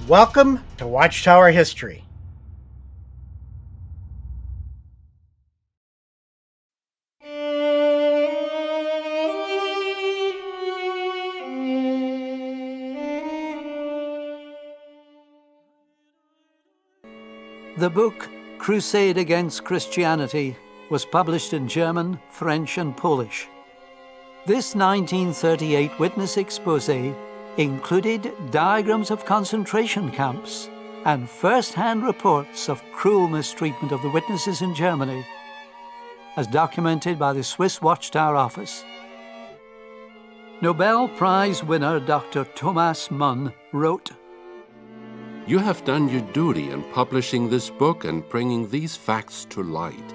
Welcome to Watchtower History. The book Crusade Against Christianity was published in German, French and Polish. This 1938 witness exposé included diagrams of concentration camps and first-hand reports of cruel mistreatment of the witnesses in Germany, as documented by the Swiss Watchtower office. Nobel Prize winner Dr. Thomas Mann wrote, "You have done your duty in publishing this book and bringing these facts to light.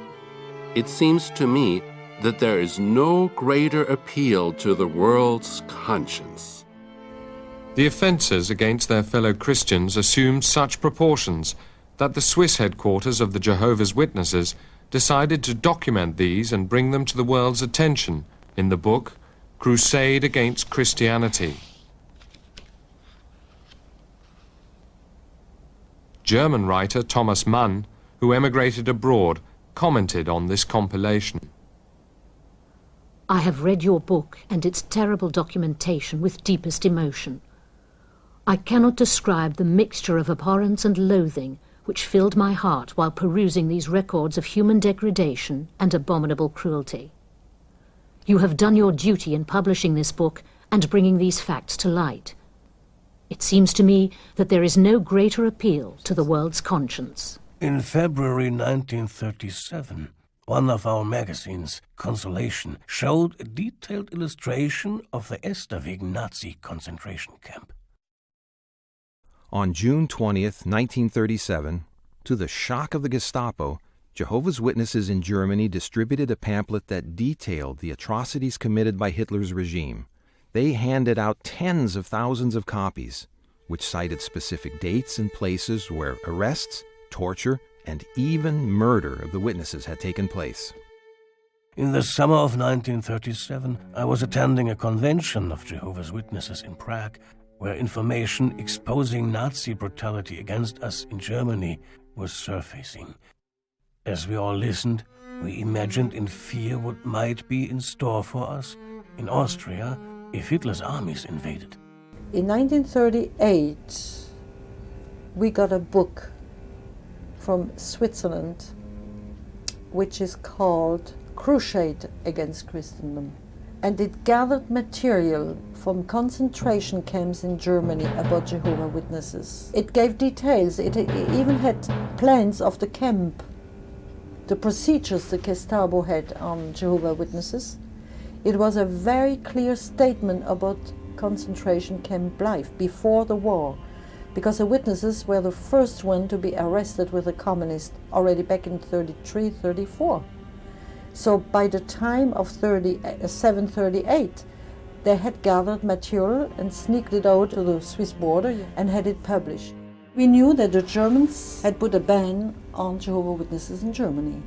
It seems to me that there is no greater appeal to the world's conscience." The offences against their fellow Christians assumed such proportions that the Swiss headquarters of the Jehovah's Witnesses decided to document these and bring them to the world's attention in the book Crusade Against Christianity. German writer Thomas Mann, who emigrated abroad, commented on this compilation. I have read your book and its terrible documentation with deepest emotion. I cannot describe the mixture of abhorrence and loathing which filled my heart while perusing these records of human degradation and abominable cruelty. You have done your duty in publishing this book and bringing these facts to light. It seems to me that there is no greater appeal to the world's conscience. In February 1937, one of our magazines, Consolation, showed a detailed illustration of the Esterweg Nazi concentration camp. On June 20th, 1937, to the shock of the Gestapo, Jehovah's Witnesses in Germany distributed a pamphlet that detailed the atrocities committed by Hitler's regime. They handed out tens of thousands of copies, which cited specific dates and places where arrests, torture, and even murder of the witnesses had taken place. In the summer of 1937, I was attending a convention of Jehovah's Witnesses in Prague, where information exposing Nazi brutality against us in Germany was surfacing. As we all listened, we imagined in fear what might be in store for us in Austria if Hitler's armies invaded. In 1938, we got a book from Switzerland, which is called Crusade Against Christendom. And it gathered material from concentration camps in Germany about Jehovah's Witnesses. It gave details. It even had plans of the camp, the procedures the Gestapo had on Jehovah's Witnesses. It was a very clear statement about concentration camp life before the war, because the witnesses were the first one to be arrested with the communists already back in 33, 34. So by the time of 37-38, they had gathered material and sneaked it out to the Swiss border and had it published. We knew that the Germans had put a ban on Jehovah's Witnesses in Germany.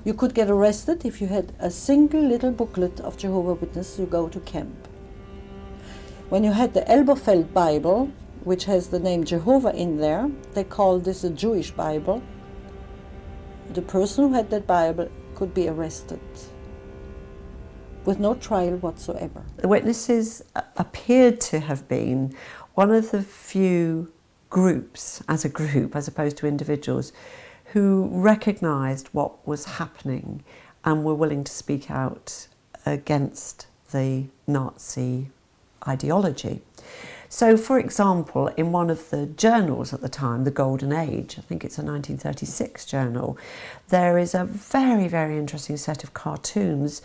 You could get arrested if you had a single little booklet of Jehovah's Witnesses to go to camp. When you had the Elberfeld Bible, which has the name Jehovah in there, they called this a Jewish Bible. The person who had that Bible could be arrested with no trial whatsoever. The witnesses appeared to have been one of the few groups, as a group, as opposed to individuals, who recognised what was happening and were willing to speak out against the Nazi ideology. So, for example, in one of the journals at the time, the Golden Age, I think it's a 1936 journal, there is a very, very interesting set of cartoons.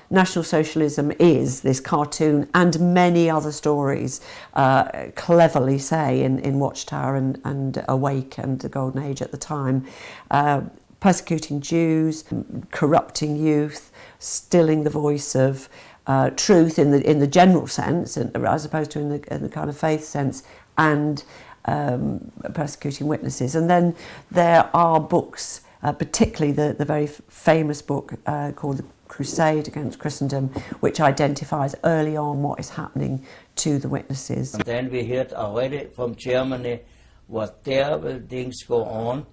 National Socialism is this cartoon and many other stories cleverly say in Watchtower and Awake and the Golden Age at the time, persecuting Jews, corrupting youth, stilling the voice of truth in the general sense, as opposed to in the kind of faith sense, and persecuting witnesses. And then there are books particularly the very famous book called The Crusade Against Christendom, which identifies early on what is happening to the witnesses. And then we heard already from Germany what terrible things go on.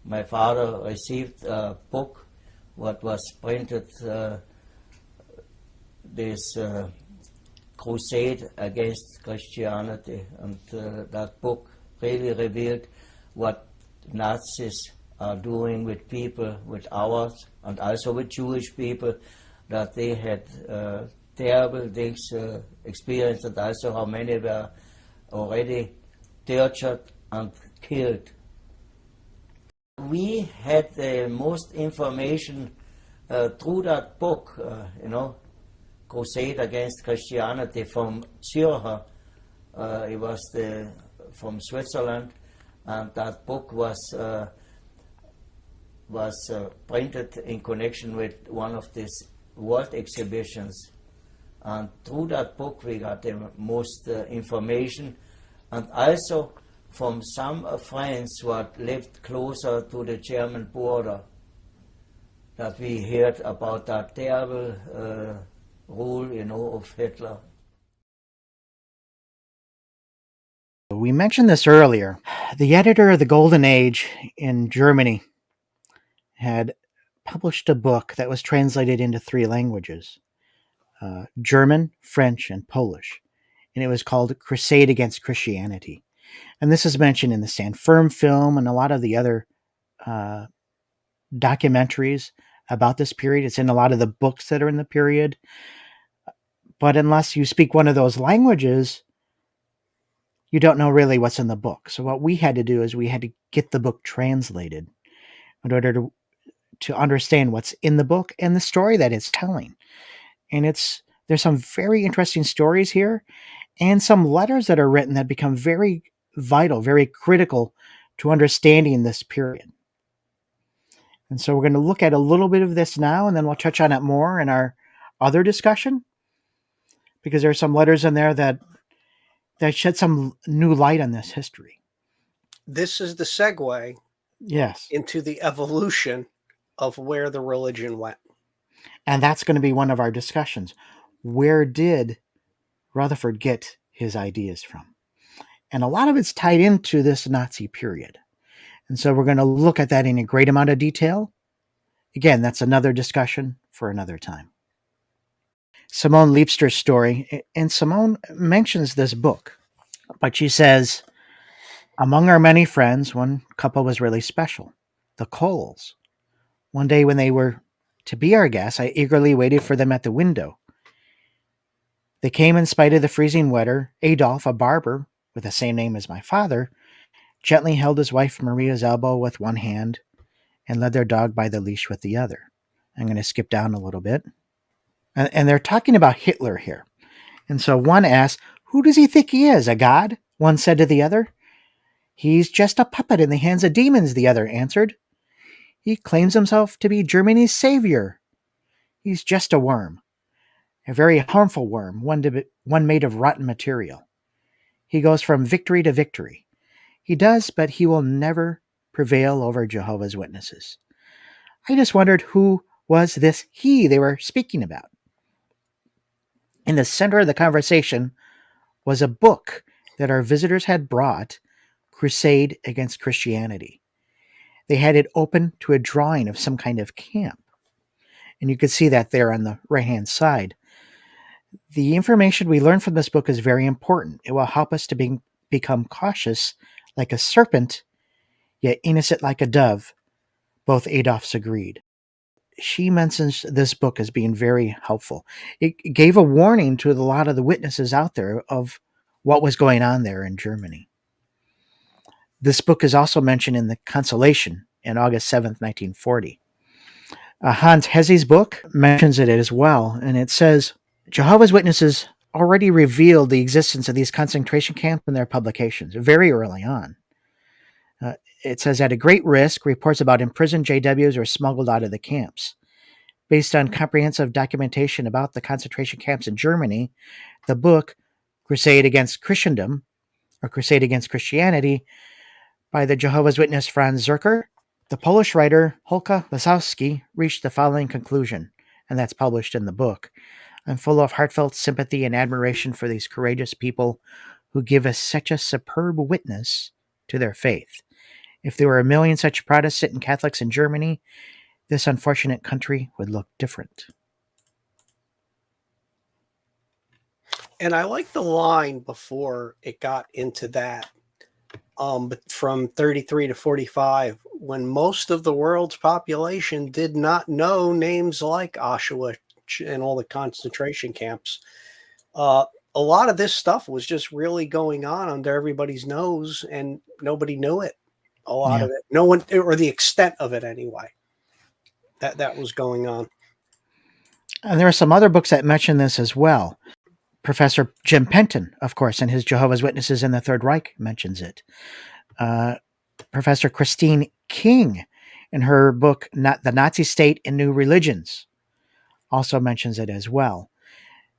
My father received a book what was printed, this Crusade Against Christianity, and that book really revealed what Nazis are doing with people, with ours, and also with Jewish people, that they had terrible things experienced, and also how many were already tortured and killed. We had the most information through that book, Crusade Against Christianity, from Zurich. It was from Switzerland, and that book was printed in connection with one of these world exhibitions. And through that book we got the most information, and also from some friends who had lived closer to the German border, that we heard about that terrible rule, of Hitler. We mentioned this earlier. The editor of the Golden Age in Germany had published a book that was translated into 3 languages, German, French, and Polish. And it was called Crusade Against Christianity. And this is mentioned in the Stand Firm film and a lot of the other documentaries about this period. It's in a lot of the books that are in the period. But unless you speak one of those languages, you don't know really what's in the book. So what we had to do is we had to get the book translated in order to understand what's in the book and the story that it's telling. And there's some very interesting stories here, and some letters that are written that become very vital, very critical to understanding this period. And so we're going to look at a little bit of this now, and then we'll touch on it more in our other discussion, because there are some letters in there that shed some new light on this history. This is the segue Yes. into the evolution of where the religion went. And that's going to be one of our discussions. Where did Rutherford get his ideas from? And a lot of it's tied into this Nazi period. And so we're going to look at that in a great amount of detail. Again, that's another discussion for another time. Simone Leipster's story, and Simone mentions this book, but she says, among our many friends, one couple was really special, the Coles. One day when they were to be our guests, I eagerly waited for them at the window. They came in spite of the freezing weather. Adolf, a barber with the same name as my father, gently held his wife Maria's elbow with one hand and led their dog by the leash with the other. I'm going to skip down a little bit. And they're talking about Hitler here. And so one asked, who does he think he is, a god? One said to the other. He's just a puppet in the hands of demons, the other answered. He claims himself to be Germany's savior. He's just a worm, a very harmful worm, one made of rotten material. He goes from victory to victory. He does, but he will never prevail over Jehovah's Witnesses. I just wondered who was this he they were speaking about. In the center of the conversation was a book that our visitors had brought, Crusade Against Christianity. They had it open to a drawing of some kind of camp. And you could see that there on the right-hand side. The information we learn from this book is very important. It will help us to become cautious like a serpent, yet innocent like a dove. Both Adolfs agreed. She mentions this book as being very helpful. It gave a warning to a lot of the witnesses out there of what was going on there in Germany. This book is also mentioned in the Consolation in August 7th, 1940. Hans Hesse's book mentions it as well, and it says, Jehovah's Witnesses already revealed the existence of these concentration camps in their publications very early on. It says, at a great risk, reports about imprisoned JWs were smuggled out of the camps. Based on comprehensive documentation about the concentration camps in Germany, the book Crusade Against Christendom, or Crusade Against Christianity, by the Jehovah's Witness Franz Zerker, The Polish writer Holka Lasowski reached the following conclusion, and that's published in the book. I'm full of heartfelt sympathy and admiration for these courageous people who give us such a superb witness to their faith. If there were a million such Protestant and Catholics in Germany, this unfortunate country would look different. And I like the line before it got into that, from 33 to 45, when most of the world's population did not know names like Auschwitz and all the concentration camps. Uh, a lot of this stuff was just really going on under everybody's nose, and nobody knew it. A lot Yeah. of it, no one, or the extent of it anyway, that was going on. And there are some other books that mention this as well. Professor Jim Penton, of course, in his Jehovah's Witnesses in the Third Reich mentions it. Professor Christine King, in her book The Nazi State and New Religions, also mentions it as well.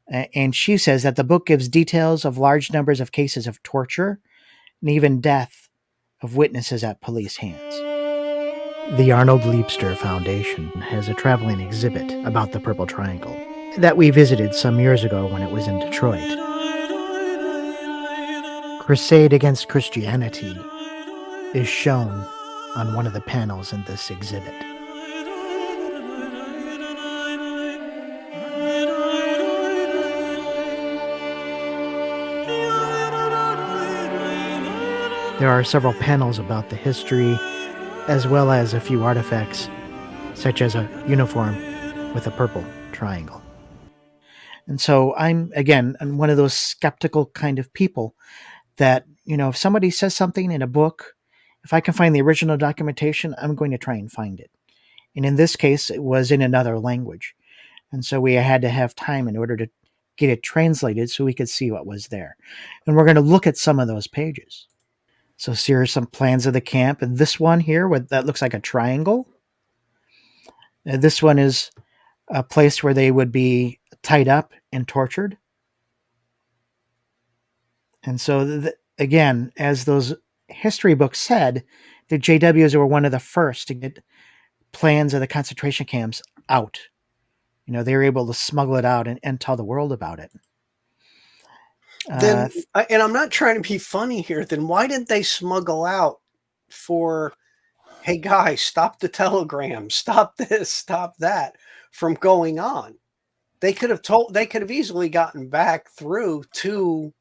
And she says that the book gives details of large numbers of cases of torture and even death of witnesses at police hands. The Arnold Liebster Foundation has a traveling exhibit about the Purple Triangle that we visited some years ago when it was in Detroit. Crusade Against Christianity is shown on one of the panels in this exhibit. There are several panels about the history, as well as a few artifacts, such as a uniform with a purple triangle. And so I'm one of those skeptical kind of people that, if somebody says something in a book, if I can find the original documentation, I'm going to try and find it. And in this case, it was in another language. And so we had to have time in order to get it translated so we could see what was there. And we're going to look at some of those pages. So here are some plans of the camp. And this one here, that looks like a triangle. This one is a place where they would be tied up and tortured. And so, again, as those history books said, the JWs were one of the first to get plans of the concentration camps out. They were able to smuggle it out and tell the world about it. Then, and I'm not trying to be funny here, then why didn't they smuggle out for, hey guys, stop the telegram, stop this, stop that from going on? They could have easily gotten back through to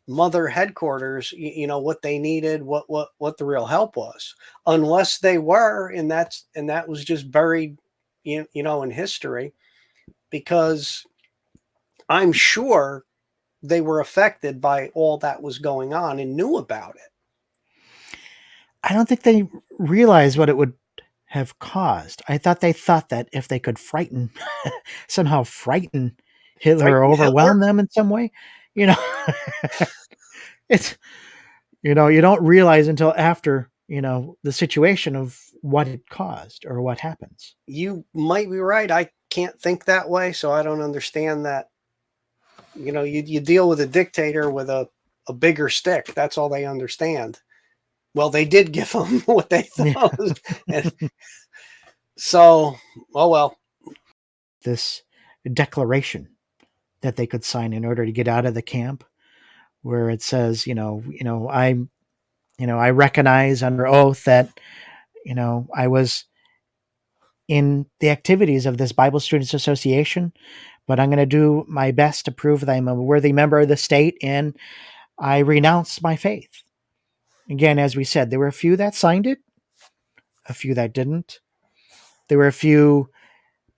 mother headquarters, what they needed, what the real help was, unless they were, and that was just buried, in history, because I'm sure they were affected by all that was going on and knew about it. I don't think they realized what it would have caused. I thought they thought that if they could somehow frighten Hitler or overwhelm them in some way, it's, you don't realize until after, the situation of what it caused or what happens. You might be right. I can't think that way, so I don't understand that. You deal with a dictator with a bigger stick. That's all they understand. Well, they did give them what they thought. Yeah. So, oh well. This declaration that they could sign in order to get out of the camp, where it says, I recognize under oath that, I was in the activities of this Bible Students Association, but I'm going to do my best to prove that I'm a worthy member of the state, and I renounce my faith. Again, as we said, there were a few that signed it, a few that didn't. There were a few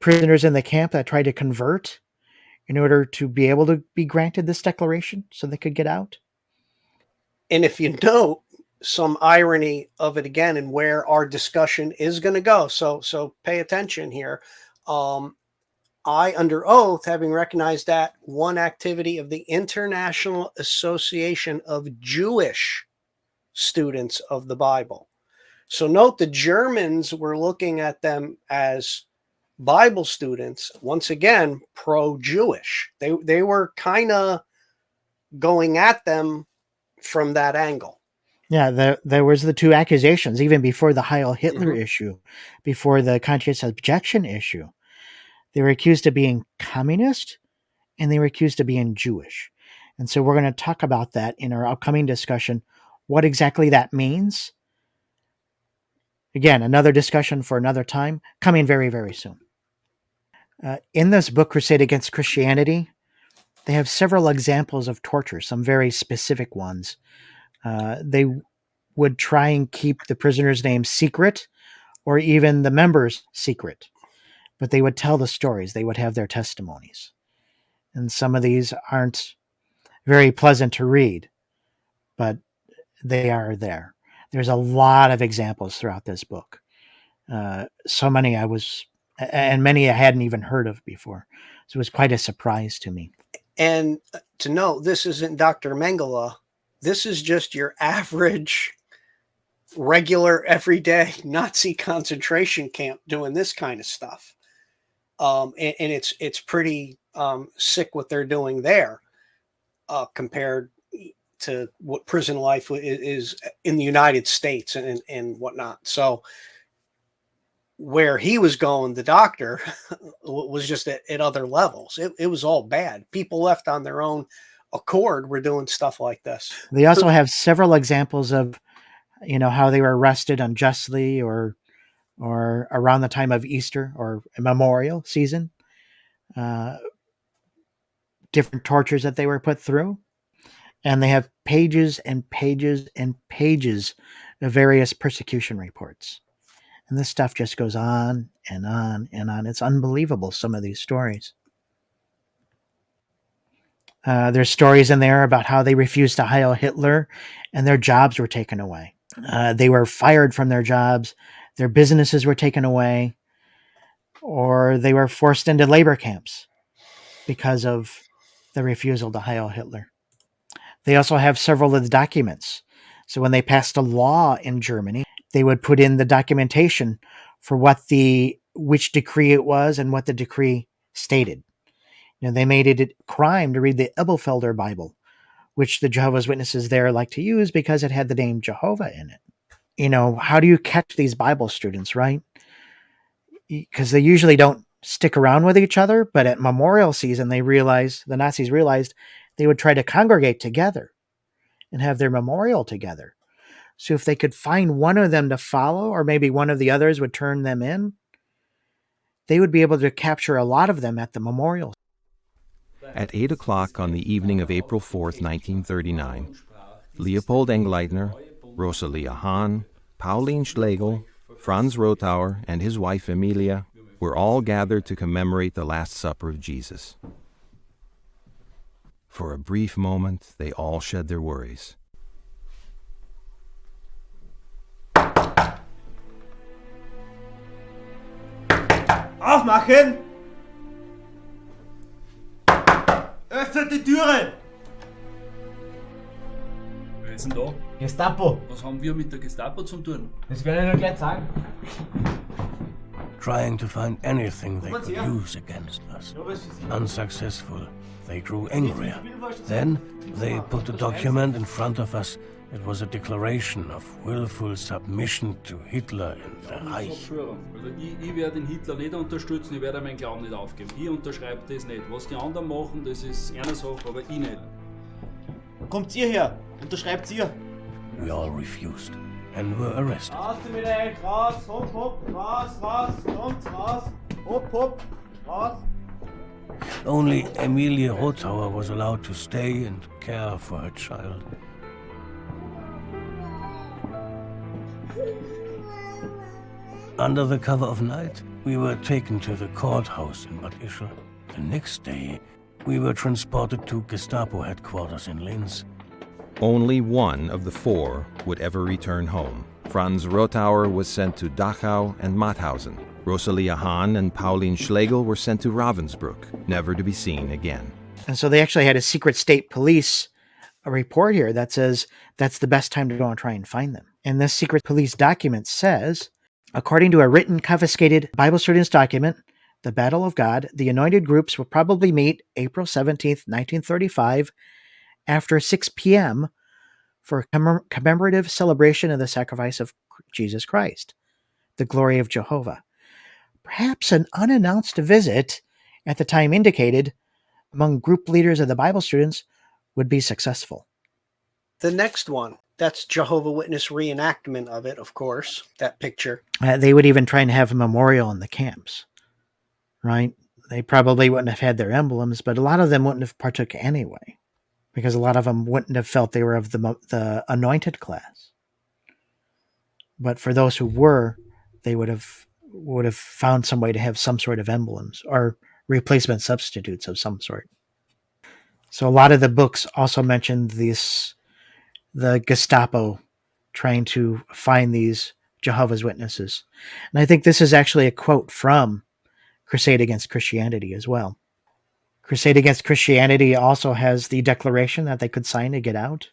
prisoners in the camp that tried to convert in order to be able to be granted this declaration so they could get out. And if you know some irony of it again and where our discussion is going to go, so pay attention here. I, under oath, having recognized that one activity of the International Association of Jewish Students of the Bible. So note the Germans were looking at them as Bible students, once again, pro-Jewish. They were kind of going at them from that angle. Yeah, there was the two accusations, even before the Heil Hitler Mhm. issue, before the conscious objection issue. They were accused of being communist, and they were accused of being Jewish. And so we're going to talk about that in our upcoming discussion, what exactly that means. Again, another discussion for another time, coming very, very soon. In this book, Crusade Against Christianity, they have several examples of torture, some very specific ones. They would try and keep the prisoners' names secret, or even the members secret, but they would tell the stories. They would have their testimonies. And some of these aren't very pleasant to read, but they are there. There's a lot of examples throughout this book. So many and many I hadn't even heard of before. So it was quite a surprise to me. And to know this isn't Dr. Mengele, this is just your average, regular, everyday Nazi concentration camp doing this kind of stuff. And it's pretty sick what they're doing there compared to what prison life is in the United States and whatnot. So where he was going, the doctor, was just at other levels. It was all bad. People left on their own accord were doing stuff like this. They also have several examples of, how they were arrested unjustly or around the time of Easter or memorial season. Different tortures that they were put through. And they have pages and pages and pages of various persecution reports. And this stuff just goes on and on and on. It's unbelievable, some of these stories. There's stories in there about how they refused to Heil Hitler and their jobs were taken away. They were fired from their jobs. Their businesses were taken away. Or they were forced into labor camps because of the refusal to Heil Hitler. They also have several of the documents. So when they passed a law in Germany, they would put in the documentation for which decree it was and what the decree stated. They made it a crime to read the Ebelfelder Bible, which the Jehovah's Witnesses there like to use because it had the name Jehovah in it. How do you catch these Bible students, right? Because they usually don't stick around with each other, but at memorial season, the Nazis realized they would try to congregate together and have their memorial together. So if they could find one of them to follow, or maybe one of the others would turn them in, they would be able to capture a lot of them at the memorial. At 8 o'clock on the evening of April 4th, 1939, Leopold Engleitner, Rosalia Hahn, Pauline Schlegel, Franz Rotauer, and his wife Emilia were all gathered to commemorate the Last Supper of Jesus. For a brief moment, they all shed their worries. Aufmachen! Öffnet die Türen! Wer ist denn da? Gestapo! Was haben wir mit der Gestapo zu tun? Das werde ich noch gleich sagen. Trying to find anything they could use against us. Unsuccessful, they grew angrier. Then they put the document in front of us. It was a declaration of willful submission to Hitler and the Reich. Also ich werde den Hitler nicht unterstützen, ich werde meinen Glauben nicht aufgeben. Ich unterschreibe das nicht. Was die anderen machen, das ist eine Sache, aber ich nicht. Kommt ihr her! Unterschreibt ihr! We all refused and were arrested. Raus mit euch! Raus! Hopp, hopp! Raus, raus! Kommt raus! Hopp, hopp! Raus! Only Emilia Rotauer was allowed to stay and care for her child. Under the cover of night, we were taken to the courthouse in Bad Ischl. The next day, we were transported to Gestapo headquarters in Linz. Only one of the four would ever return home. Franz Rotauer was sent to Dachau and Mauthausen. Rosalia Hahn and Pauline Schlegel were sent to Ravensbrück, never to be seen again. And so they actually had a secret state police report here that says that's the best time to go and try and find them. And this secret police document says, according to a written confiscated Bible students document, the Battle of God, the anointed groups will probably meet April 17th, 1935, after 6 p.m. for a commemorative celebration of the sacrifice of Jesus Christ, the glory of Jehovah. Perhaps an unannounced visit at the time indicated among group leaders of the Bible students would be successful. The next one, that's Jehovah Witness reenactment of it, of course, that picture. They would even try and have a memorial in the camps, right? They probably wouldn't have had their emblems, but a lot of them wouldn't have partook anyway, because a lot of them wouldn't have felt they were of the anointed class. But for those who were, they would have found some way to have some sort of emblems or replacement substitutes of some sort. So a lot of the books also mentioned the Gestapo trying to find these Jehovah's Witnesses. And I think this is actually a quote from Crusade Against Christianity as well. Crusade Against Christianity also has the declaration that they could sign to get out.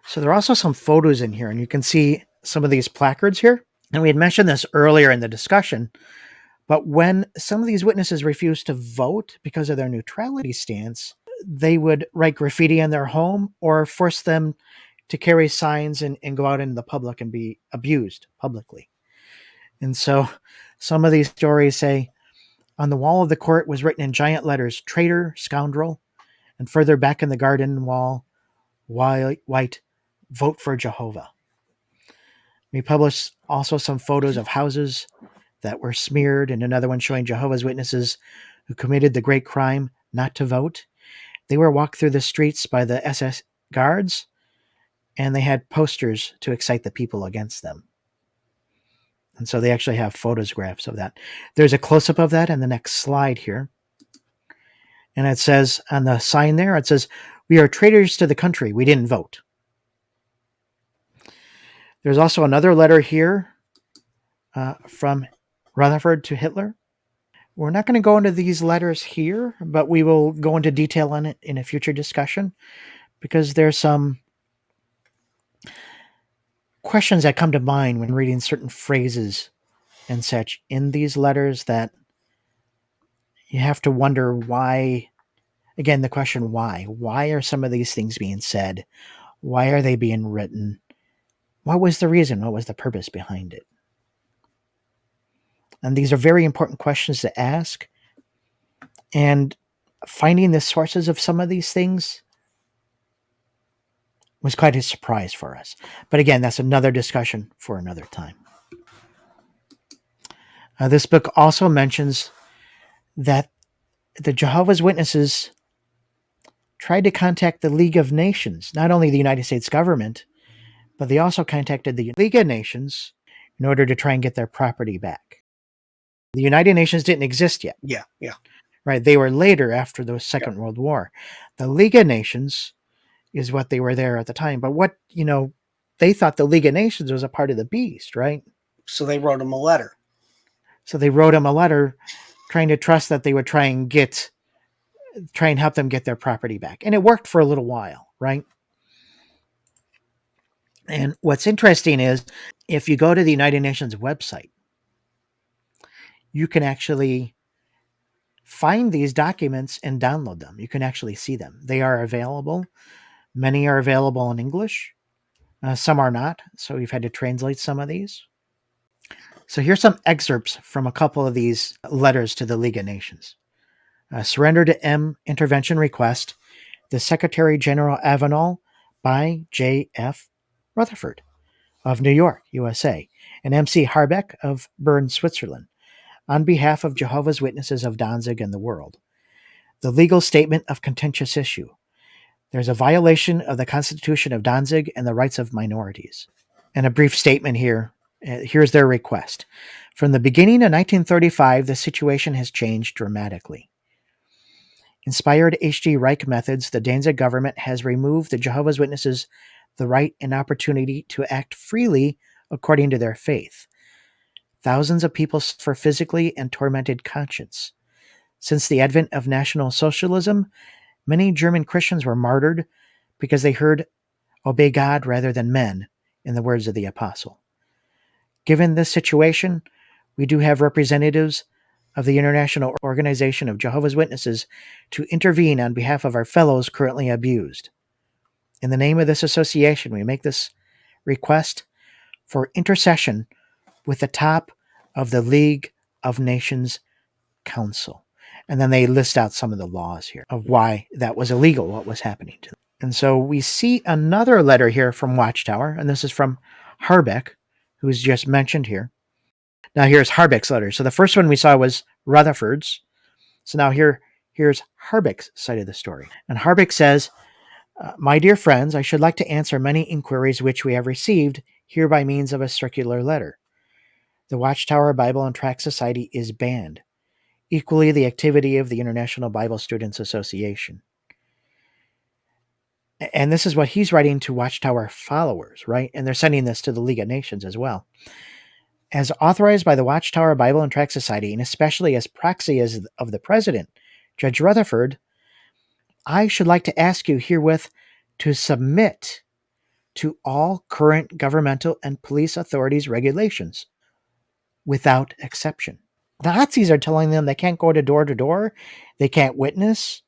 So there are also some photos in here, and you can see some of these placards here. And we had mentioned this earlier in the discussion, but when some of these witnesses refused to vote because of their neutrality stance, they would write graffiti in their home or force them to carry signs and go out into the public and be abused publicly. And so some of these stories say, on the wall of the court was written in giant letters, traitor, scoundrel, and further back in the garden wall, white, vote for Jehovah. We published also some photos of houses that were smeared, and another one showing Jehovah's Witnesses who committed the great crime not to vote. They were walked through the streets by the SS guards, and they had posters to excite the people against them. And so they actually have photographs of that. There's a close-up of that in the next slide here. And it says on the sign there, it says, "We are traitors to the country. We didn't vote." There's also another letter here from Rutherford to Hitler. We're not going to go into these letters here, but we will go into detail on it in a future discussion, because there's some questions that come to mind when reading certain phrases and such in these letters that you have to wonder why. Again, the question why. Why are some of these things being said? Why are they being written? What was the reason? What was the purpose behind it? And these are very important questions to ask. And finding the sources of some of these things was quite a surprise for us. But again, that's another discussion for another time. This book also mentions that the Jehovah's Witnesses tried to contact the League of Nations, not only the United States government, but they also contacted the League of Nations in order to try and get their property back. The United Nations didn't exist yet. Yeah. Right. They were later after the Second World War. The League of Nations is what they were there at the time. But they thought the League of Nations was a part of the beast, right? So they wrote them a letter. So they wrote them a letter trying to trust that they would try and help them get their property back. And it worked for a little while, right? And what's interesting is if you go to the United Nations website, you can actually find these documents and download them. You can actually see them. They are available. Many are available in English. Some are not. So we've had to translate some of these. So here's some excerpts from a couple of these letters to the League of Nations. Surrender to M. Intervention Request, the Secretary General Avenal by J.F. Rutherford of New York, USA, and M.C. Harbeck of Bern, Switzerland, on behalf of Jehovah's Witnesses of Danzig and the world. The legal statement of contentious issue. There's a violation of the Constitution of Danzig and the rights of minorities. And a brief statement here. Here's their request. From the beginning of 1935, the situation has changed dramatically. Inspired H.G. Reich methods, the Danzig government has removed the Jehovah's Witnesses the right and opportunity to act freely according to their faith. Thousands of people suffer physically and tormented conscience. Since the advent of National Socialism, many German Christians were martyred because they heard obey God rather than men, in the words of the apostle. Given this situation, we do have representatives of the International Organization of Jehovah's Witnesses to intervene on behalf of our fellows currently abused. In the name of this association, we make this request for intercession with the top of the League of Nations Council. And then they list out some of the laws here of why that was illegal, what was happening to them. And so we see another letter here from Watchtower, and this is from Harbeck, who's just mentioned here. Now here's Harbeck's letter. So the first one we saw was Rutherford's. So now here's Harbeck's side of the story. And Harbeck says, my dear friends, I should like to answer many inquiries which we have received here by means of a circular letter. The Watchtower Bible and Tract Society is banned. Equally, the activity of the International Bible Students Association. And this is what he's writing to Watchtower followers, right? And they're sending this to the League of Nations as well. As authorized by the Watchtower Bible and Tract Society, and especially as proxy of the president, Judge Rutherford, I should like to ask you herewith to submit to all current governmental and police authorities' regulations, without exception. The Nazis are telling them they can't go to door, they can't witness,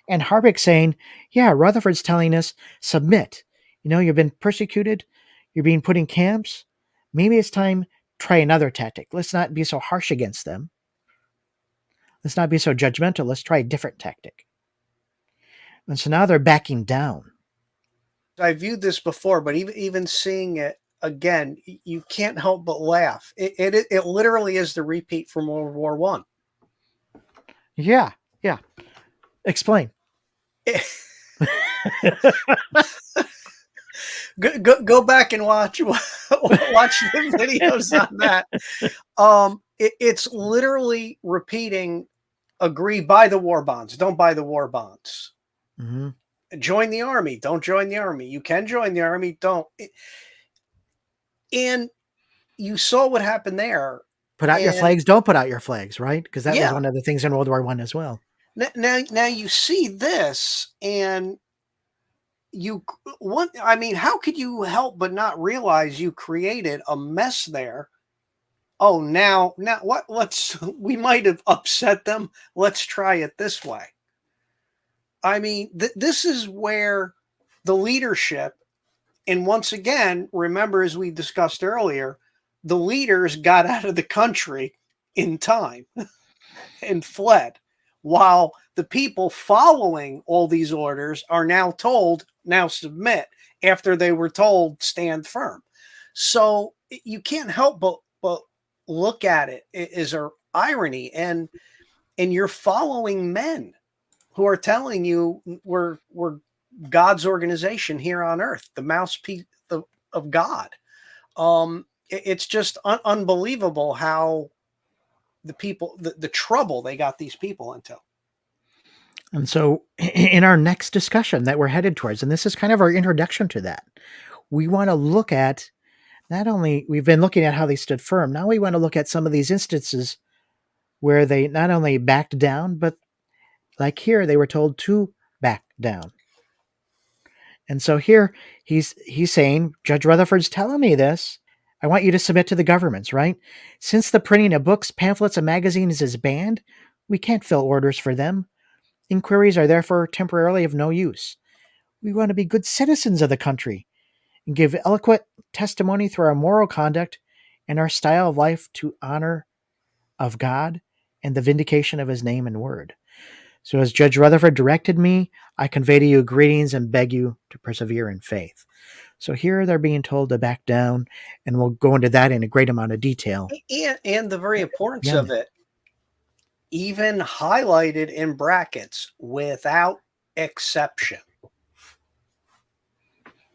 and Harbeck saying, yeah, Rutherford's telling us, submit. You know, you've been persecuted, you're being put in camps, maybe it's time try another tactic. Let's not be so harsh against them. Let's not be so judgmental. Let's try a different tactic. And so now they're backing down. I viewed this before, but even seeing it again, you can't help but laugh. It literally is the repeat from World War I. Yeah. Explain. Go back and watch the videos on that. It's literally repeating, agree, buy the war bonds, don't buy the war bonds. Mm-hmm. Join the army, don't join the army. You can join the army, don't. And you saw what happened there. Put out your flags, don't put out your flags, right? Because that was one of the things in World War I as well. Now you see this, and how could you help but not realize you created a mess there? Oh, now what? We might have upset them. Let's try it this way. I mean, this is where the leadership, and once again, remember, as we discussed earlier, the leaders got out of the country in time and fled, while the people following all these orders are now told, now submit, after they were told stand firm. So you can't help but look at it as an irony, and you're following men who are telling you we're God's organization here on earth, the mouthpiece of God. It's just unbelievable how the people, the trouble they got these people into. And so in our next discussion that we're headed towards, and this is kind of our introduction to that, we want to look at, not only, we've been looking at how they stood firm, now we want to look at some of these instances where they not only backed down, but like here, they were told to back down. And so here he's saying, Judge Rutherford's telling me this. I want you to submit to the governments, right? Since the printing of books, pamphlets, and magazines is banned, we can't fill orders for them. Inquiries are therefore temporarily of no use. We want to be good citizens of the country and give eloquent testimony through our moral conduct and our style of life to honor of God and the vindication of his name and word. So as Judge Rutherford directed me, I convey to you greetings and beg you to persevere in faith. So here they're being told to back down, and we'll go into that in a great amount of detail. And the very importance of it, even highlighted in brackets, without exception.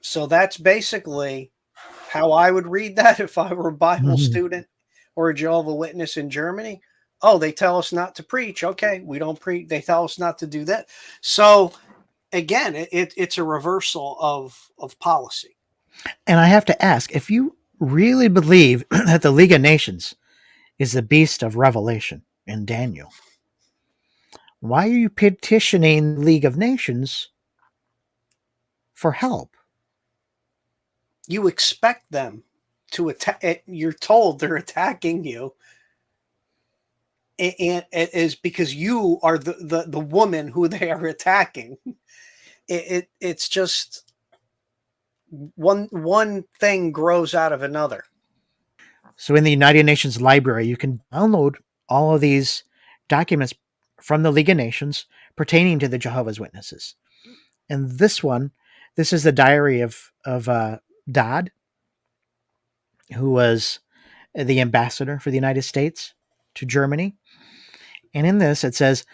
So that's basically how I would read that if I were a Bible student or a Jehovah's Witness in Germany. Oh, they tell us not to preach. Okay, we don't preach. They tell us not to do that. So again, it's a reversal of policy. And I have to ask, if you really believe that the League of Nations is the beast of Revelation in Daniel, why are you petitioning the League of Nations for help? You expect them to attack. You're told they're attacking you. And it is because you are the woman who they are attacking. It's just one thing grows out of another. So in the United Nations Library, you can download all of these documents from the League of Nations pertaining to the Jehovah's Witnesses. And this is the diary of Dodd, who was the ambassador for the United States to Germany. And in this, it says,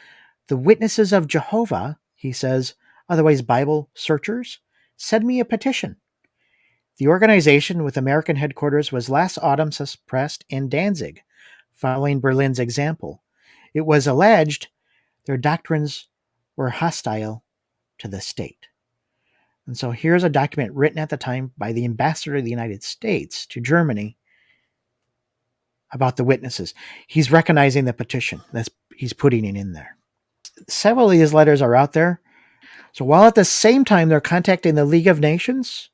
the Witnesses of Jehovah, he says, otherwise Bible searchers, send me a petition. The organization with American headquarters was last autumn suppressed in Danzig, following Berlin's example. It was alleged their doctrines were hostile to the state. And so here's a document written at the time by the ambassador of the United States to Germany about the witnesses. He's recognizing the petition. He's putting it in there. Several of these letters are out there. So while at the same time they're contacting the League of Nations,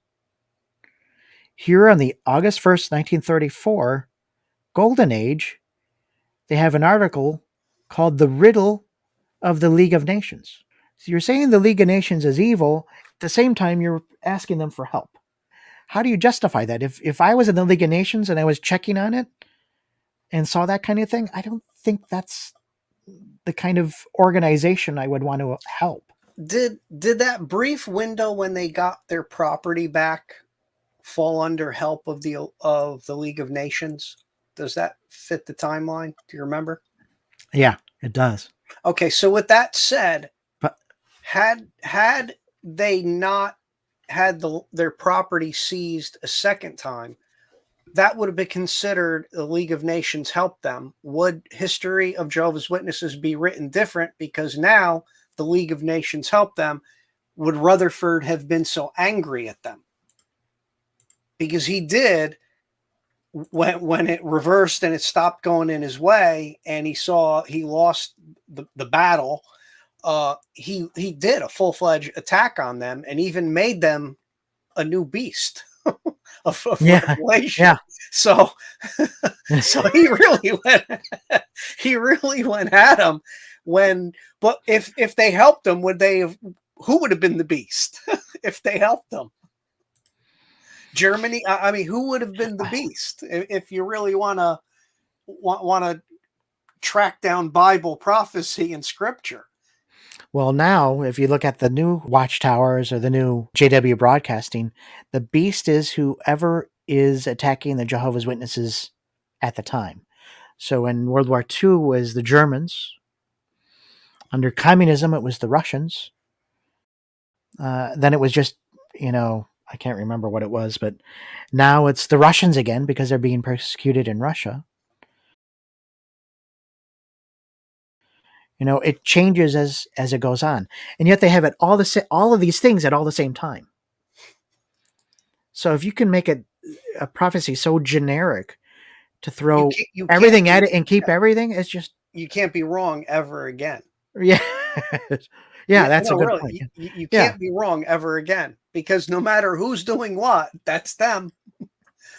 here on the August 1st, 1934, Golden Age, they have an article called The Riddle of the League of Nations. So you're saying the League of Nations is evil, at the same time you're asking them for help. How do you justify that? If I was in the League of Nations and I was checking on it and saw that kind of thing, I don't think that's the kind of organization I would want to help. Did that brief window when they got their property back fall under help of the League of Nations? Does that fit the timeline? Do you remember? Yeah, it does. Okay, so with that said, had they not had their property seized a second time, that would have been considered the League of Nations helped them. Would history of Jehovah's Witnesses be written different because now the League of Nations helped them? Would Rutherford have been so angry at them? Because he did, when it reversed and it stopped going in his way and he saw he lost the battle, he did a full-fledged attack on them and even made them a new beast of Revelation. Yeah. So he really went at him but if they helped him, who would have been the beast if they helped them? Germany? I mean, who would have been the beast if you really want to track down Bible prophecy and scripture? Well, now, if you look at the new Watchtowers or the new JW Broadcasting, the beast is whoever is attacking the Jehovah's Witnesses at the time. So in World War II was the Germans. Under communism, it was the Russians. Then it was just, I can't remember what it was, but now it's the Russians again because they're being persecuted in Russia. It changes as it goes on, and yet they have it all of these things at all the same time. So if you can make a prophecy so generic to throw everything at it and keep everything, it's just you can't be wrong ever again. Yeah, that's a good point. You can't be wrong ever again because no matter who's doing what, that's them.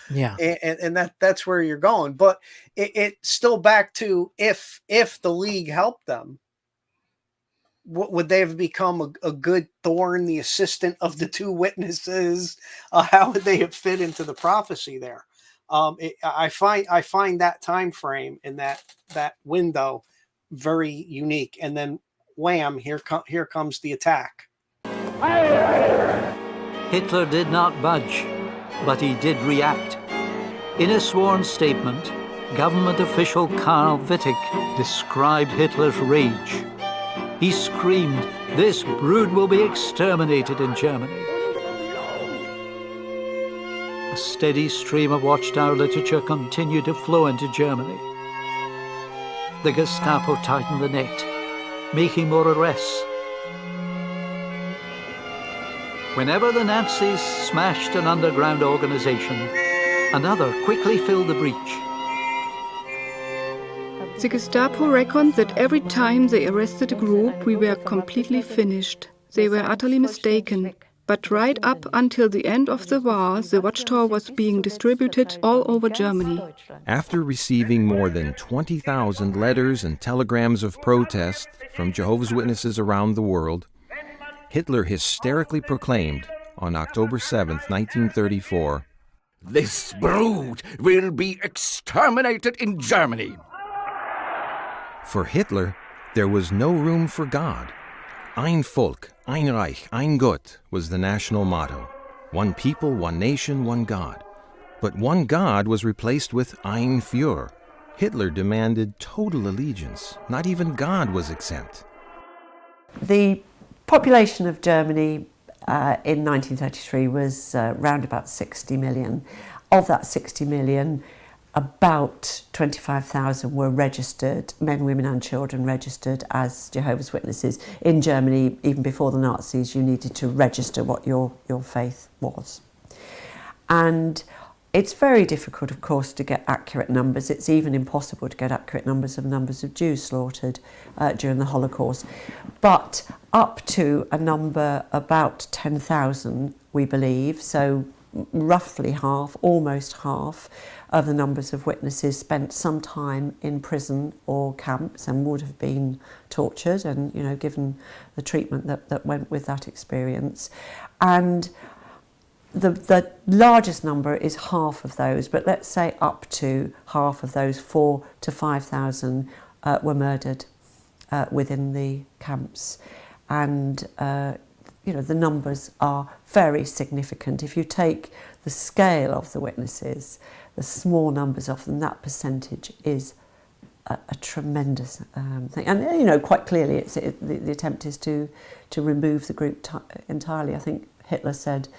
Yeah, and that's where you're going. But it's still back to if the League helped them, would they have become a good thorn, the assistant of the two witnesses? How would they have fit into the prophecy there? I find that time frame and that window very unique. And then wham, here comes the attack. Hitler did not budge, but he did react. In a sworn statement, government official Karl Wittig described Hitler's rage. He screamed, "This brood will be exterminated in Germany." A steady stream of Watchtower literature continued to flow into Germany. The Gestapo tightened the net, making more arrests. Whenever the Nazis smashed an underground organization, another quickly filled the breach. The Gestapo reckoned that every time they arrested a group, we were completely finished. They were utterly mistaken. But right up until the end of the war, the Watchtower was being distributed all over Germany. After receiving more than 20,000 letters and telegrams of protest from Jehovah's Witnesses around the world, Hitler hysterically proclaimed on October 7th, 1934, "This brood will be exterminated in Germany." For Hitler, there was no room for God. Ein Volk, ein Reich, ein Gott was the national motto. One people, one nation, one God. But one God was replaced with Ein Führer. Hitler demanded total allegiance. Not even God was exempt. The population of Germany in 1933 was round about 60 million. Of that 60 million, about 25,000 were registered, men, women and children registered as Jehovah's Witnesses. In Germany, even before the Nazis, you needed to register what your faith was. And it's very difficult, of course, to get accurate numbers. It's even impossible to get accurate numbers of Jews slaughtered during the Holocaust. But up to a number about 10,000, we believe, so roughly half, almost half, of the numbers of witnesses spent some time in prison or camps and would have been tortured and, given the treatment that went with that experience. And the largest number is half of those, but let's say up to half of those, 4,000 to 5,000 were murdered within the camps. And the numbers are very significant. If you take the scale of the witnesses, the small numbers of them, that percentage is a tremendous thing. And, quite clearly the attempt is to remove the group entirely. I think Hitler said,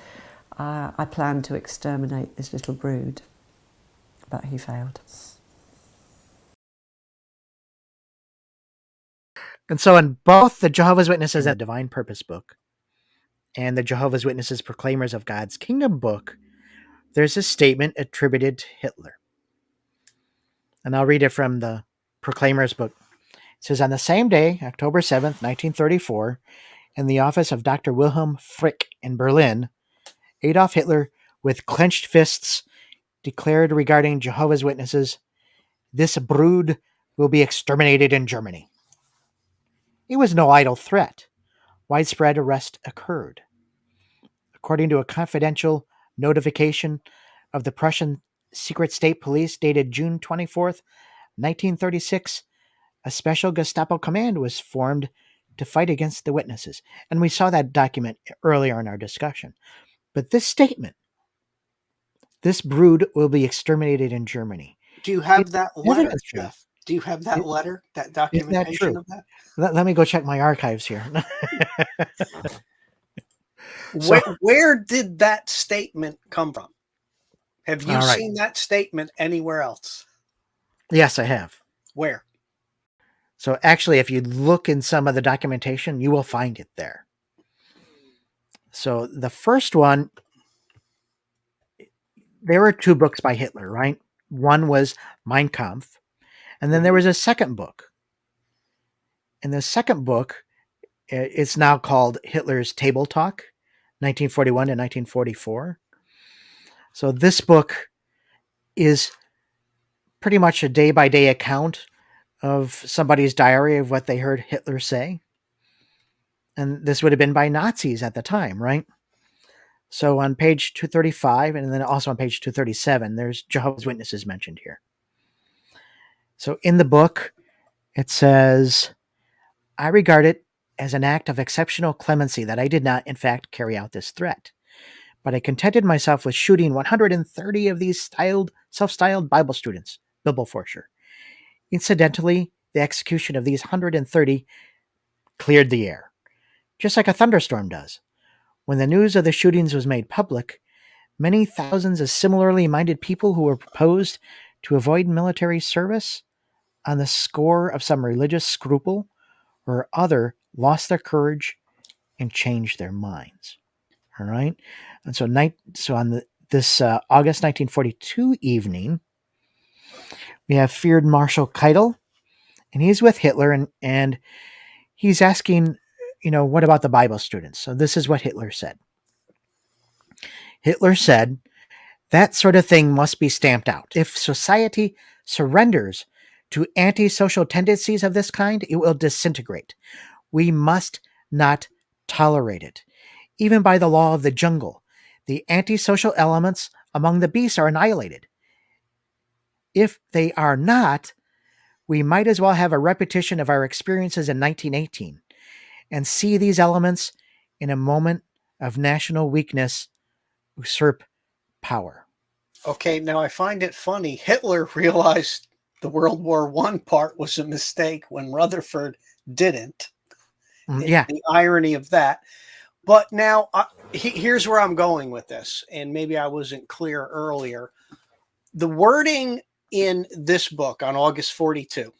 I plan to exterminate this little brood, but he failed. And so in both the Jehovah's Witnesses and the Divine Purpose book and the Jehovah's Witnesses Proclaimers of God's Kingdom book, there's a statement attributed to Hitler. And I'll read it from the Proclaimers book. It says, on the same day, October 7th, 1934, in the office of Dr. Wilhelm Frick in Berlin, Adolf Hitler, with clenched fists, declared regarding Jehovah's Witnesses, this brood will be exterminated in Germany. It was no idle threat. Widespread arrest occurred. According to a confidential notification of the Prussian Secret State Police dated June 24th, 1936, a special Gestapo command was formed to fight against the witnesses. And we saw that document earlier in our discussion. But this statement, this brood will be exterminated in Germany. Do you have that letter, true. Jeff? Do you have that letter, that documentation of that? Let me go check my archives here. Where did that statement come from? Have you seen that statement anywhere else? Yes, I have. Where? So actually, if you look in some of the documentation, you will find it there. So the first one, there were two books by Hitler, right? One was Mein Kampf, and then there was a second book. And the second book, it's now called Hitler's Table Talk, 1941 to 1944. So this book is pretty much a day-by-day account of somebody's diary of what they heard Hitler say. And this would have been by Nazis at the time, right? So on page 235, and then also on page 237, there's Jehovah's Witnesses mentioned here. So in the book, it says, I regard it as an act of exceptional clemency that I did not, in fact, carry out this threat. But I contented myself with shooting 130 of these self-styled Bible students, Bibelforscher. Incidentally, the execution of these 130 cleared the air, just like a thunderstorm does. When the news of the shootings was made public, many thousands of similarly minded people who were proposed to avoid military service on the score of some religious scruple or other lost their courage and changed their minds. All right? And so on this August 1942 evening, we have Field Marshal Keitel, and he's with Hitler, and he's asking, what about the Bible students? So this is what Hitler said. Hitler said, that sort of thing must be stamped out. If society surrenders to antisocial tendencies of this kind, it will disintegrate. We must not tolerate it. Even by the law of the jungle, the antisocial elements among the beasts are annihilated. If they are not, we might as well have a repetition of our experiences in 1918 and see these elements in a moment of national weakness usurp power. Okay, now I find it funny. Hitler realized the World War I part was a mistake when Rutherford didn't. Yeah. The irony of that. But now here's where I'm going with this, and maybe I wasn't clear earlier. The wording in this book on August 42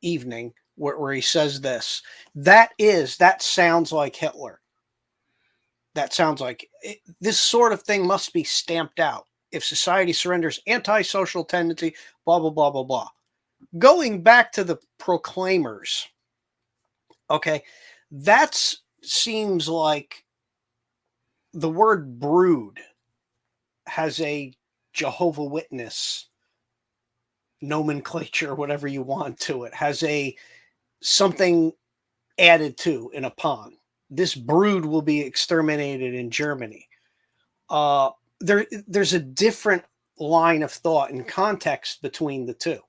evening, where he says this, that sounds like Hitler. That sounds like this sort of thing must be stamped out. If society surrenders antisocial tendency, blah, blah, blah, blah, blah. Going back to the proclaimers, okay, that seems like the word brood has a Jehovah Witness nomenclature, whatever you want to it, has a something added to and upon. This brood will be exterminated in Germany. There's a different line of thought and context between the two.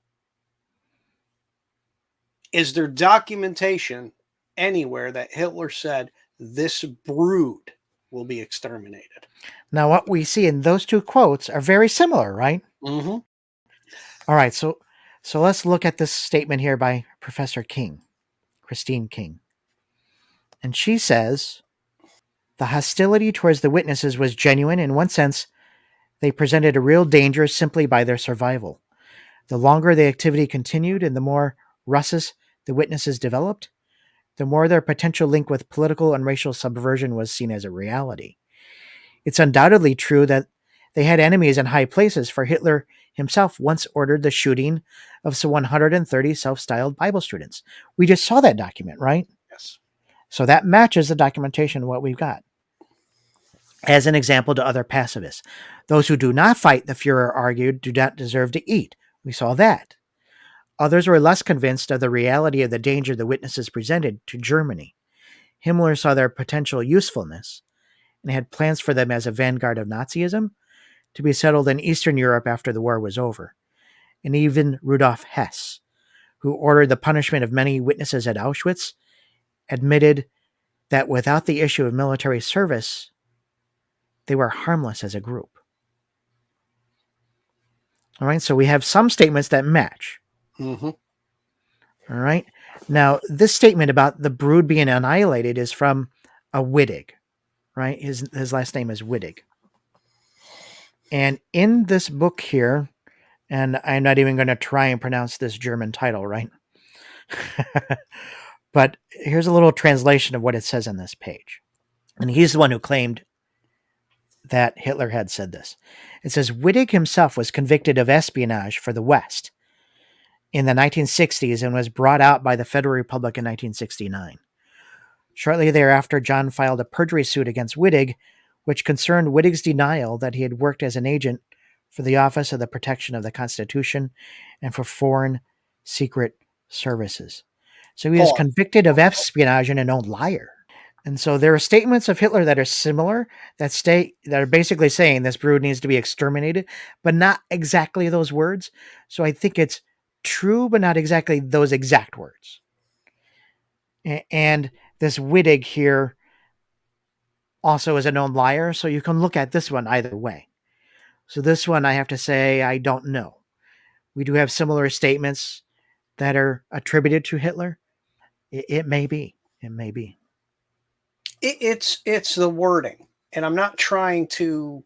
Is there documentation anywhere that Hitler said this brood will be exterminated? Now, what we see in those two quotes are very similar, right? Mm-hmm. All right, so let's look at this statement here by Professor King, Christine King. And she says, the hostility towards the witnesses was genuine. In one sense, they presented a real danger simply by their survival. The longer the activity continued and the more russes the witnesses developed, the more their potential link with political and racial subversion was seen as a reality. It's undoubtedly true that they had enemies in high places, for Hitler himself once ordered the shooting of some 130 self-styled Bible students. We just saw that document, right? Yes. So that matches the documentation of what we've got. As an example to other pacifists, those who do not fight, the Fuhrer argued, do not deserve to eat. We saw that. Others were less convinced of the reality of the danger the witnesses presented to Germany. Himmler saw their potential usefulness and had plans for them as a vanguard of Nazism to be settled in Eastern Europe after the war was over. And even Rudolf Hess, who ordered the punishment of many witnesses at Auschwitz, admitted that without the issue of military service, they were harmless as a group. All right, so we have some statements that match. Mm-hmm. All right. Now, this statement about the brood being annihilated is from a Wittig, right? His last name is Wittig. And in this book here, and I'm not even going to try and pronounce this German title, right? But here's a little translation of what it says on this page. And he's the one who claimed that Hitler had said this. It says, Wittig himself was convicted of espionage for the West in the 1960s and was brought out by the Federal Republic in 1969. Shortly thereafter, John filed a perjury suit against Wittig, which concerned Wittig's denial that he had worked as an agent for the Office of the Protection of the Constitution and for foreign secret services. So he was convicted of espionage and a known liar. And so there are statements of Hitler that are similar, that are basically saying this brood needs to be exterminated, but not exactly those words. So I think it's true, but not exactly those exact words. And this Wittig here also is a known liar, so you can look at this one either way. So this one, I have to say, I don't know. We do have similar statements that are attributed to Hitler. It may be. It may be. It's the wording, and I'm not trying to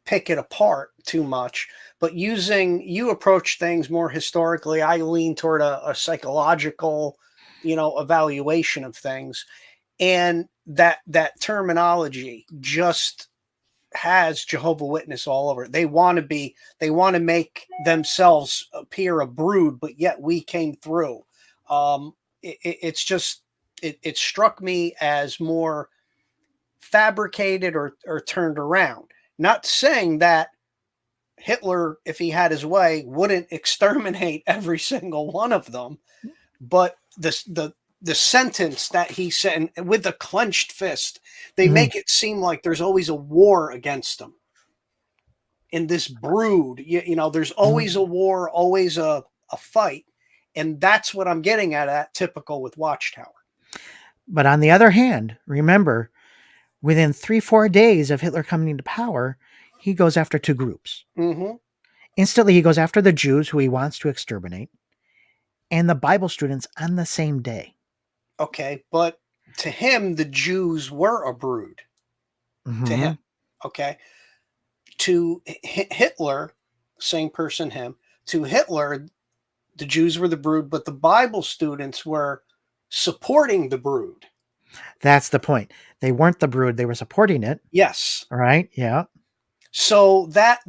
pick it apart too much, but you approach things more historically. I lean toward a psychological, evaluation of things, and that terminology just has Jehovah Witness all over it. They want to make themselves appear a brood, but yet we came through. It's just. It struck me as more fabricated or turned around. Not saying that Hitler, if he had his way, wouldn't exterminate every single one of them, but the the sentence that he said, and with a clenched fist, they Mhm. make it seem like there's always a war against them. In this brood, you know, there's always a war, always a fight. And that's what I'm getting at typical with Watchtower. But on the other hand, remember, within 3-4 days of Hitler coming into power, he goes after two groups. Mm-hmm. Instantly, he goes after the Jews, who he wants to exterminate, and the Bible students on the same day. Okay, but to him, the Jews were a brood. To him, okay. To Hitler, same person, him. To Hitler, the Jews were the brood, but the Bible students were supporting the brood. That's the point. They weren't the brood; they were supporting it. Yes. Right. Yeah. So that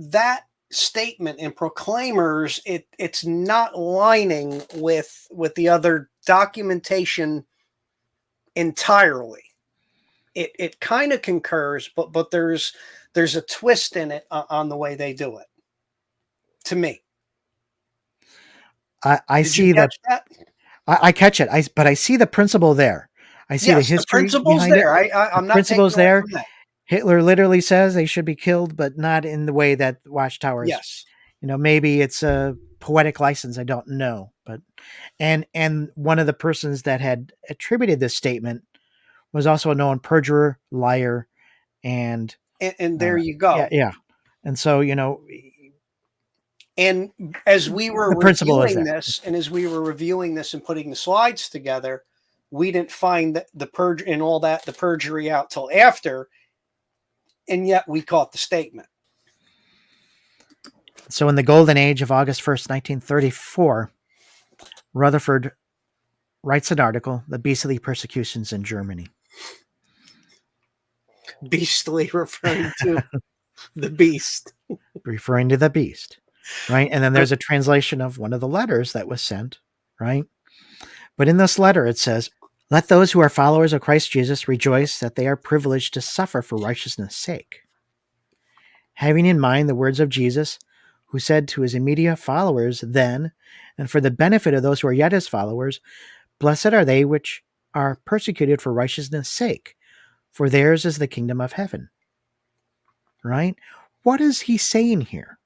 statement in Proclaimers, it's not lining with the other documentation entirely. It kind of concurs, but there's a twist in it on the way they do it. To me, I Did see you that. catch that? I catch it. But I see the principle there. I see the Yes, the history principle's behind there. it. I'm The not taking principle's away there. from that. Hitler literally says they should be killed, but not in the way that Watchtowers. Yes. You know, maybe it's a poetic license. I don't know, but and one of the persons that had attributed this statement was also a known perjurer, liar, and And there you go. yeah. And so, you know, and as we were the principle is reviewing there. this, and putting the slides together, we didn't find the purge and all that, the perjury out till after, and yet we caught the statement. So in the golden age of August 1st, 1934, Rutherford writes an article, The Beastly Persecutions in Germany. Beastly, referring to the beast. Referring to the beast, right? And then there's a translation of one of the letters that was sent, right? But in this letter, it says, let those who are followers of Christ Jesus rejoice that they are privileged to suffer for righteousness' sake. Having in mind the words of Jesus, who said to his immediate followers then, and for the benefit of those who are yet his followers, blessed are they which are persecuted for righteousness' sake, for theirs is the kingdom of heaven. Right? What is he saying here?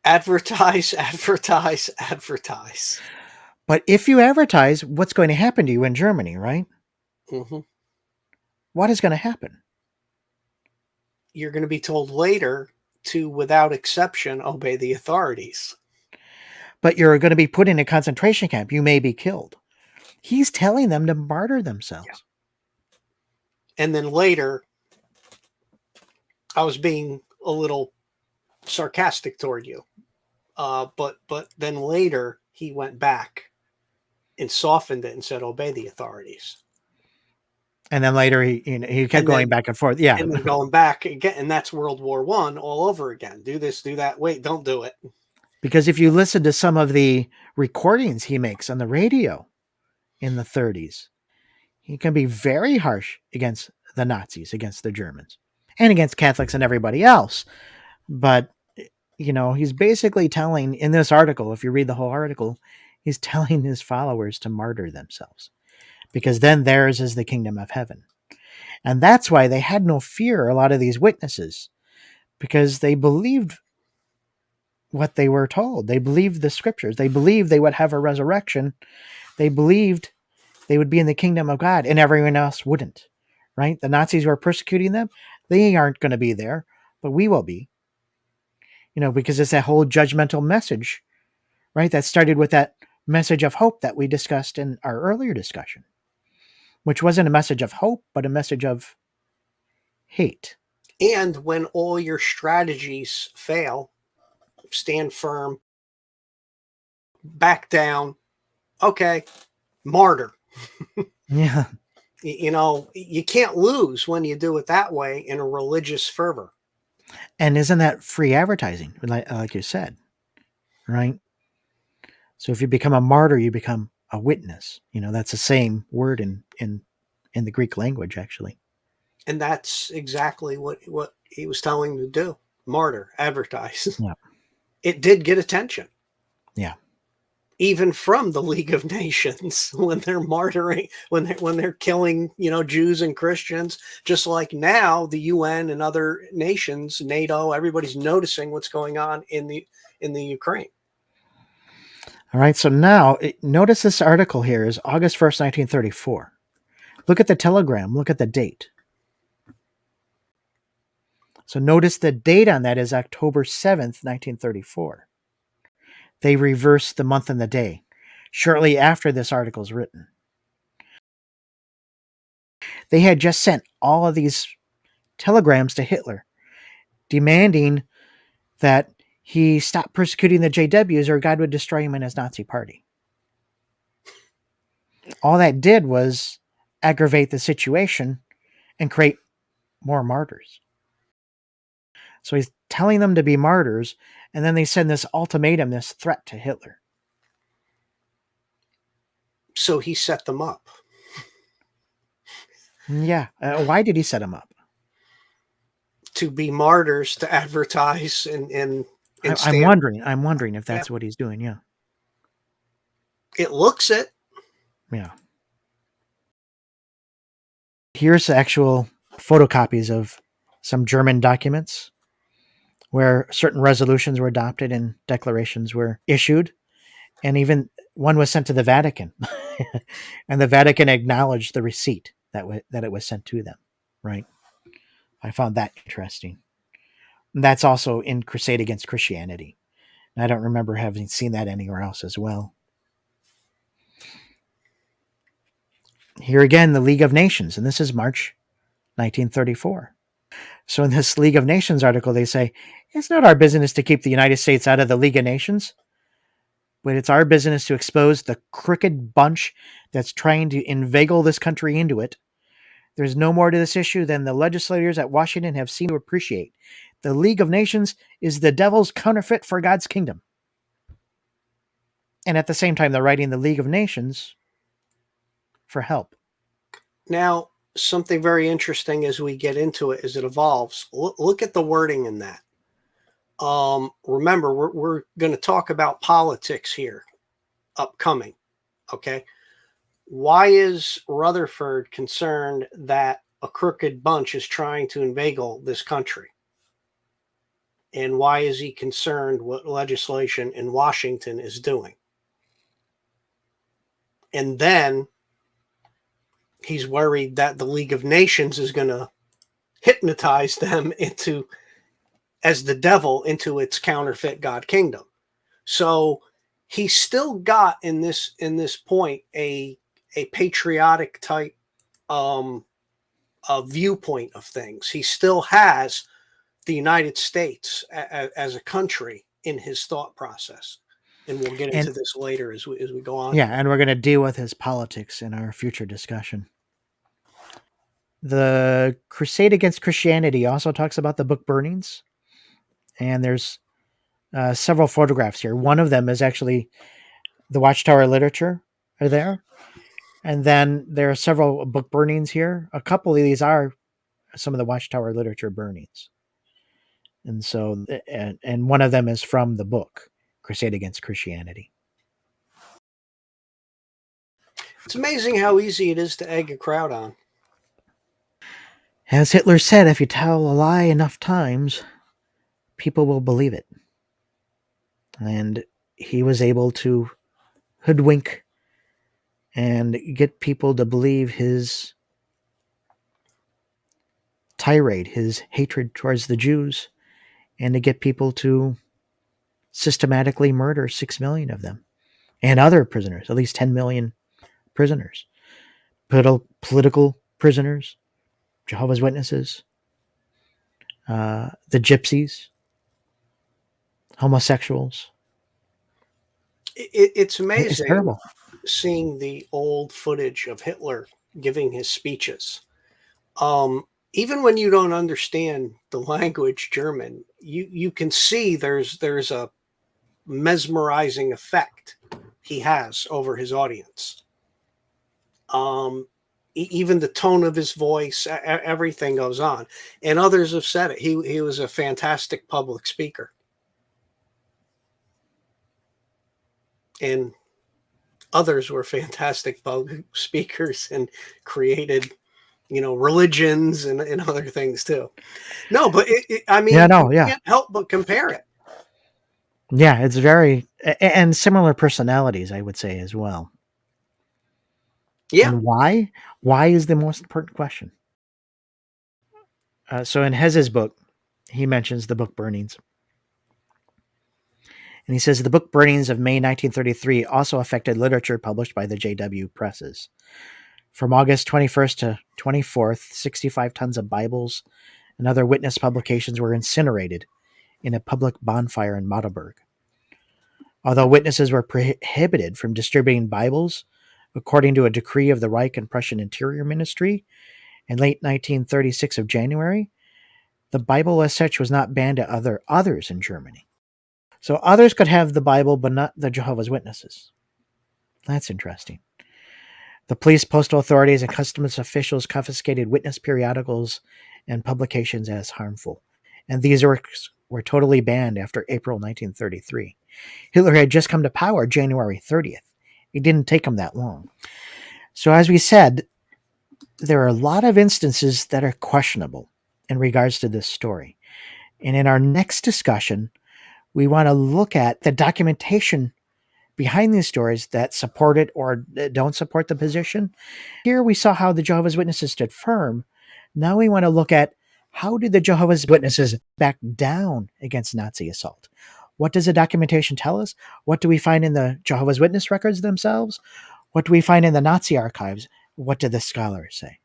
Advertise, advertise, advertise. But if you advertise, what's going to happen to you in Germany, right? Mm-hmm. What is going to happen? You're going to be told later to, without exception, obey the authorities. But you're going to be put in a concentration camp. You may be killed. He's telling them to martyr themselves. Yeah. And then later, I was being a little sarcastic toward you. But then later he went back and softened it and said, obey the authorities. And then later he kept going back and forth. Yeah. And then going back again. And that's World War I all over again. Do this, do that. Wait, don't do it. Because if you listen to some of the recordings he makes on the radio in the 30s, he can be very harsh against the Nazis, against the Germans, and against Catholics and everybody else. But, you know, he's basically telling in this article, if you read the whole article, he's telling his followers to martyr themselves, because then theirs is the kingdom of heaven. And that's why they had no fear, a lot of these witnesses, because they believed what they were told. They believed the scriptures. They believed they would have a resurrection. They believed they would be in the kingdom of God, and everyone else wouldn't, right? The Nazis who are persecuting them, they aren't going to be there, but we will be, you know, because it's that whole judgmental message, right? That started with that message of hope that we discussed in our earlier discussion, which wasn't a message of hope, but a message of hate. And when all your strategies fail, stand firm, back down. Okay, martyr. Yeah. You know, you can't lose when you do it that way in a religious fervor. And isn't that free advertising, like you said, right? So if you become a martyr, you become a witness. You know, that's the same word in the Greek language, actually. And that's exactly what he was telling them to do. Martyr, advertise. Yeah. It did get attention. Yeah. even from the League of Nations when they're martyring, when they're killing, Jews and Christians. Just like now, the UN and other nations, NATO, everybody's noticing what's going on in the Ukraine. All right, so now notice this article here is August 1st, 1934. Look at the telegram. Look at the date. So notice the date on that is October 7th, 1934. They reversed the month and the day shortly after this article is written. They had just sent all of these telegrams to Hitler demanding that he stop persecuting the JWs or God would destroy him and his Nazi party. All that did was aggravate the situation and create more martyrs. So he's telling them to be martyrs, and then they send this ultimatum, this threat to Hitler. So he set them up. Yeah. Why did he set them up? To be martyrs, to advertise and I'm wondering if that's what he's doing. Yeah. It looks it. Yeah. Here's actual photocopies of some German documents where certain resolutions were adopted and declarations were issued. And even one was sent to the Vatican. And the Vatican acknowledged the receipt that it was sent to them. Right. I found that interesting. And that's also in Crusade Against Christianity. And I don't remember having seen that anywhere else as well. Here again, the League of Nations, and this is March 1934. So in this League of Nations article, they say, it's not our business to keep the United States out of the League of Nations, but it's our business to expose the crooked bunch that's trying to inveigle this country into it. There's no more to this issue than the legislators at Washington have seemed to appreciate. The League of Nations is the devil's counterfeit for God's kingdom. And at the same time, they're writing the League of Nations for help. Now, something very interesting as we get into it, as it evolves, look at the wording in that. Remember, we're going to talk about politics here, upcoming. Okay. Why is Rutherford concerned that a crooked bunch is trying to inveigle this country? And why is he concerned what legislation in Washington is doing? And then he's worried that the League of Nations is going to hypnotize them as the devil into its counterfeit God kingdom. So he's still got in this point a patriotic type viewpoint of things. He still has the United States as a country in his thought process. And we'll get into this later as we go on. Yeah, and we're going to deal with his politics in our future discussion. The Crusade Against Christianity also talks about the book burnings. And there's several photographs here. One of them is actually the Watchtower literature are there. And then there are several book burnings here. A couple of these are some of the Watchtower literature burnings. And so, and one of them is from the book, Crusade Against Christianity. It's amazing how easy it is to egg a crowd on. As Hitler said, if you tell a lie enough times, people will believe it. And he was able to hoodwink and get people to believe his tirade, his hatred towards the Jews, and to get people to systematically murder 6 million of them and other prisoners, at least 10 million prisoners, political prisoners, Jehovah's Witnesses, the gypsies, homosexuals. It's amazing. It's terrible. Seeing the old footage of Hitler giving his speeches. Even when you don't understand the language German, you can see there's a mesmerizing effect he has over his audience. Even the tone of his voice, everything goes on. And others have said it. He was a fantastic public speaker. And others were fantastic bug speakers and created, religions and other things too. No, but I mean, you can't help but compare it. Yeah, it's very, and similar personalities, I would say, as well. Yeah. And why? Why is the most important question. So in Hez's book, he mentions the book burnings. And he says the book burnings of May 1933 also affected literature published by the JW presses. From August 21st to 24th, 65 tons of Bibles and other witness publications were incinerated in a public bonfire in Magdeburg. Although witnesses were prohibited from distributing Bibles, according to a decree of the Reich and Prussian Interior Ministry in late 1936 of January, the Bible as such was not banned to others in Germany. So others could have the Bible, but not the Jehovah's Witnesses. That's interesting. The police, postal authorities, and customs officials confiscated witness periodicals and publications as harmful. And these works were totally banned after April 1933. Hitler had just come to power January 30th. It didn't take him that long. So as we said, there are a lot of instances that are questionable in regards to this story. And in our next discussion, we want to look at the documentation behind these stories that support it or don't support the position. Here we saw how the Jehovah's Witnesses stood firm. Now we want to look at how did the Jehovah's Witnesses back down against Nazi assault? What does the documentation tell us? What do we find in the Jehovah's Witness records themselves? What do we find in the Nazi archives? What do the scholars say?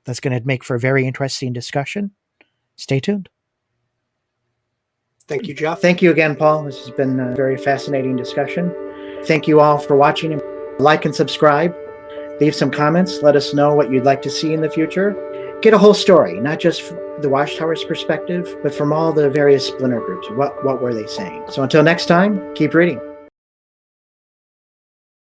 That's going to make for a very interesting discussion. Stay tuned. Thank you, Jeff. Thank you again, Paul. This has been a very fascinating discussion. Thank you all for watching. Like and subscribe. Leave some comments. Let us know what you'd like to see in the future. Get a whole story, not just from the Watchtower's perspective, but from all the various splinter groups. What were they saying? So until next time, keep reading.